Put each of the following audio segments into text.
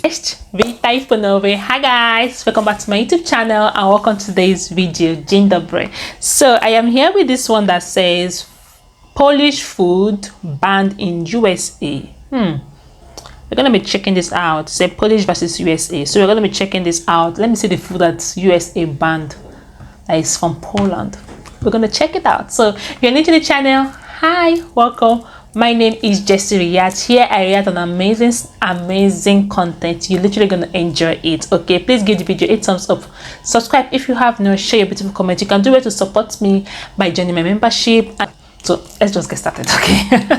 Cześć, witaj ponownie. Hi guys, welcome back to my YouTube channel and welcome to today's video. Dzień dobry. So I am here with this one that says Polish food banned in USA. We're gonna be checking this out. Say Polish versus USA. So we're gonna be checking this out. Let me see the food that's USA banned that is from Poland. We're gonna check it out. So if you're new to the channel, hi, welcome. My name is Jessie React. Here I react on amazing content. You're literally gonna enjoy it. Okay, please give the video a thumbs up, subscribe if you have not, share your beautiful comment. You can do it to support me by joining my membership. So let's just get started. Okay.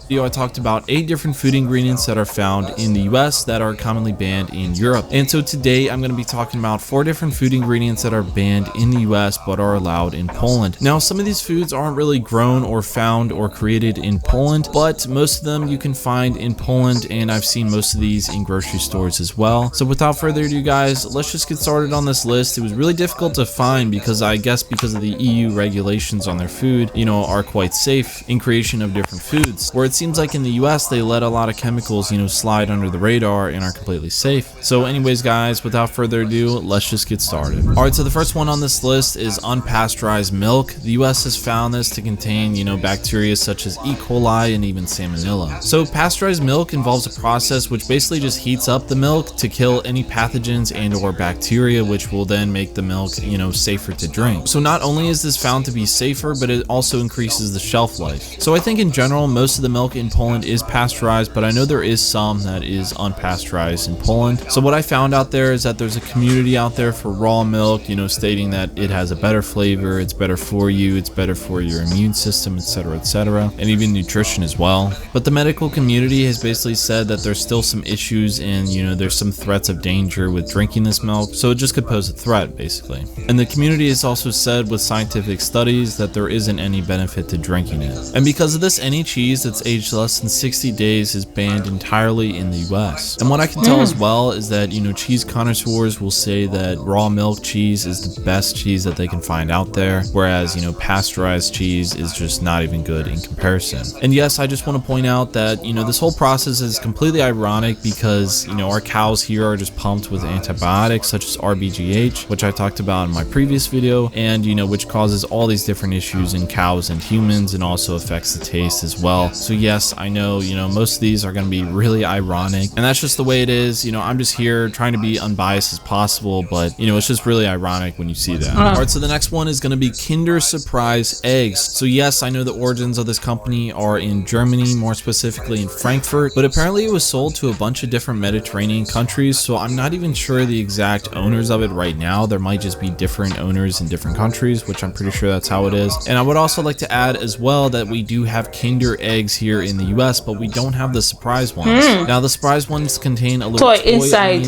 I talked about 8 different food ingredients that are found in the US that are commonly banned in Europe. And so today I'm going to be talking about 4 different food ingredients that are banned in the US but are allowed in Poland. Now, some of these foods aren't really grown or found or created in Poland, but most of them you can find in Poland, and I've seen most of these in grocery stores as well. So without further ado, guys, let's just get started on this list. It was really difficult to find because I guess because of the EU regulations on their food, are quite safe in creation of different foods, where it seems like in the US they let a lot of chemicals slide under the radar and are completely safe. So anyways, guys, without further ado, let's just get started. Alright, so the first one on this list is unpasteurized milk. The US has found this to contain bacteria such as E. coli and even salmonella. So pasteurized milk involves a process which basically just heats up the milk to kill any pathogens and or bacteria, which will then make the milk safer to drink. So not only is this found to be safer, but it also increases the shelf life. So I think in general most of the milk in Poland is pasteurized, but I know there is some that is unpasteurized in Poland. So what I found out there is that there's a community out there for raw milk, stating that it has a better flavor, it's better for you, it's better for your immune system, etc., and even nutrition as well. But the medical community has basically said that there's still some issues and there's some threats of danger with drinking this milk, so it just could pose a threat basically. And the community has also said with scientific studies that there isn't any benefit to drinking it. And because of this, any cheese that's aged less than 60 days is banned entirely in the US. And what I can tell as well is that cheese connoisseurs will say that raw milk cheese is the best cheese that they can find out there, whereas pasteurized cheese is just not even good in comparison. And yes, I just want to point out that this whole process is completely ironic because our cows here are just pumped with antibiotics such as RBGH, which I talked about in my previous video, and which causes all these different issues in cows and humans and also affects the taste as well. So yes, I know most of these are going to be really ironic, and that's just the way it is. I'm just here trying to be unbiased as possible, but it's just really ironic when you see that. Alright, so the next one is going to be Kinder Surprise eggs. So yes, I know the origins of this company are in Germany, more specifically in Frankfurt, but apparently it was sold to a bunch of different Mediterranean countries, so I'm not even sure the exact owners of it right now. There might just be different owners in different countries, which I'm pretty sure that's how it is. And I would also like to add as well that we do have Kinder eggs here in the US, but we don't have the surprise ones. Now the surprise ones contain a little toy inside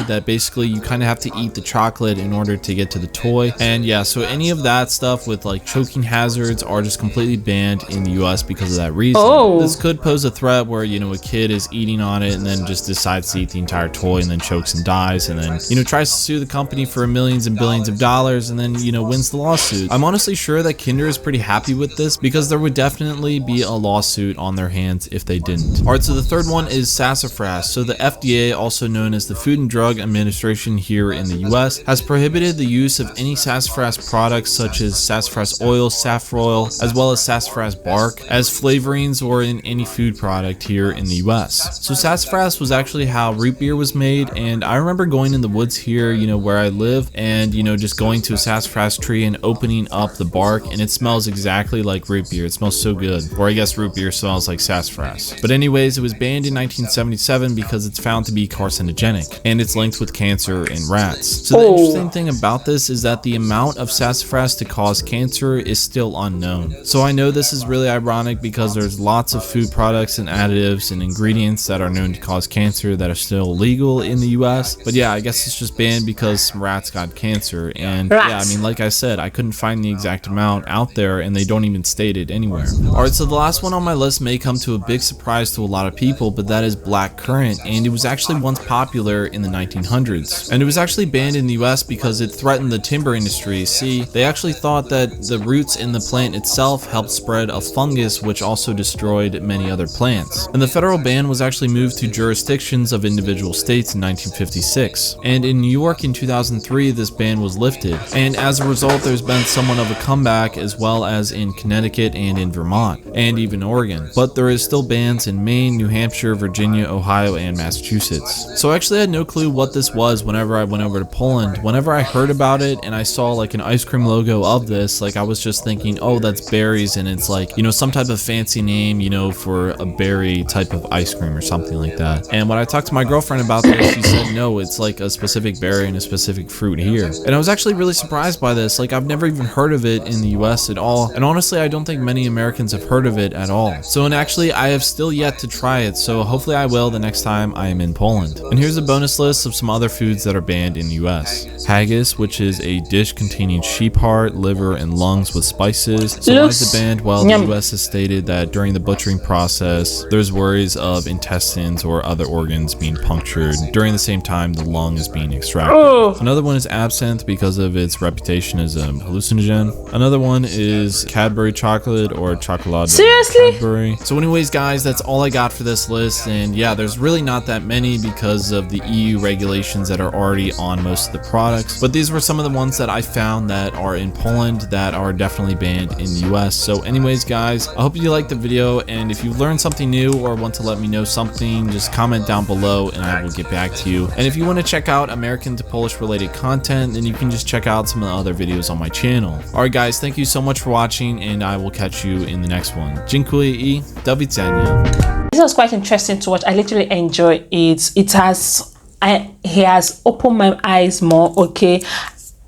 that basically you kind of have to eat the chocolate in order to get to the toy. And yeah, so any of that stuff with like choking hazards are just completely banned in the US because of that reason. This could pose a threat where a kid is eating on it and then just decides to eat the entire toy and then chokes and dies, and then tries to sue the company for millions and billions of dollars and then wins the lawsuit. I'm honestly sure that Kinder is pretty happy with this because there would definitely be a lawsuit on their hands if they didn't. Alright, so the third one is sassafras. So the FDA, also known as the Food and Drug Administration here in the US, has prohibited the use of any sassafras products such as sassafras oil, saffroil, as well as sassafras bark as flavorings or in any food product here in the US. So sassafras was actually how root beer was made, and I remember going in the woods here, where I live, and just going to a sassafras tree and opening up the bark, and it smells exactly like root beer. It smells so good. Or I guess root beer smells like sassafras. But anyways, it was banned in 1977 because it's found to be carcinogenic, and it's linked with cancer in rats. So the interesting thing about this is that the amount of sassafras to cause cancer is still unknown. So I know this is really ironic because there's lots of food products and additives and ingredients that are known to cause cancer that are still legal in the US. But yeah, I guess it's just banned because some rats got cancer. And yeah, I mean, like I said, I couldn't find the exact amount out there, and they don't even state it anywhere. Alright, so the last one on my list may come to a big surprise to a lot of people, but that is black currant, and it was actually once popular in the 1900s. And it was actually banned in the US because it threatened the timber industry. See, they actually thought that the roots in the plant itself helped spread a fungus which also destroyed many other plants. And the federal ban was actually moved to jurisdictions of individual states in 1956. And in New York in 2003, this ban was lifted. And as a result, there's been somewhat of a comeback, as well as in Connecticut and in Vermont, and even Oregon. But there is still bans in Maine, New Hampshire, Virginia, Ohio, and Massachusetts. So I actually had no clue what this was whenever I went over to Poland. Whenever I heard about it and I saw like an ice cream logo of this, like I was just thinking, oh, that's berries, and it's like, you know, some type of fancy name, you know, for a berry type of ice cream or something like that. And when I talked to my girlfriend about this, she said, no, it's like a specific berry and a specific fruit here. And I was actually really surprised by this. Like, I've never even heard of it in the US at all. And honestly, I don't think many Americans have heard of it at all. So, and actually, I have still yet to try it. So hopefully I will the next time I am in Poland. And here's a bonus list of some other foods that are banned in the US. Haggis, which is a dish containing sheep heart, liver, and lungs with spices. So why is it banned? Well, the US has stated that during the butchering process, there's worries of intestines or other organs being punctured during the same time the lung is being extracted. Another one is absinthe because of its reputation as a hallucinogen. Another one is Cadbury chocolate or chocolate. Seriously? Cadbury. So anyways, guys, that's all I got for this list. And yeah, there's really not that many because of the EU regulations that are already on most of the products. But these were some of the ones that I found that are in Poland that are definitely banned in the US. So anyways, guys, I hope you liked the video, and if you learned something new or want to let me know something, just comment down below and I will get back to you. And if you want to check out American to Polish related content, then you can just check out some of the other videos on my channel. Alright guys, thank you so much for watching, and I will catch you in the next one. Dziękuję I do widzenia. This was quite interesting to watch. I literally enjoy it. He has opened my eyes more. Okay,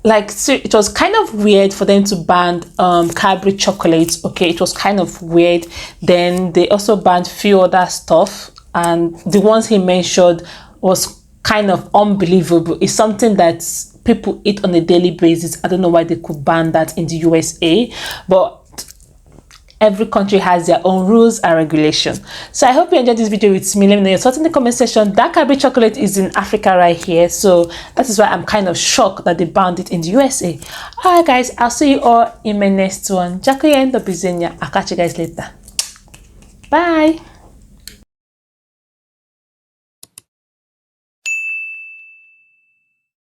like, so it was kind of weird for them to ban Cadbury chocolates. Okay, it was kind of weird. Then they also banned few other stuff, and the ones he mentioned was kind of unbelievable. It's something that people eat on a daily basis. I don't know why they could ban that in the USA, but every country has their own rules and regulations. So I hope you enjoyed this video with me. Let me know your thoughts in the comment section. That Cadbury chocolate is in Africa right here, so that is why I'm kind of shocked that they banned it in the USA. Alright guys, I'll see you all in my next one. I'll catch you guys later. Bye.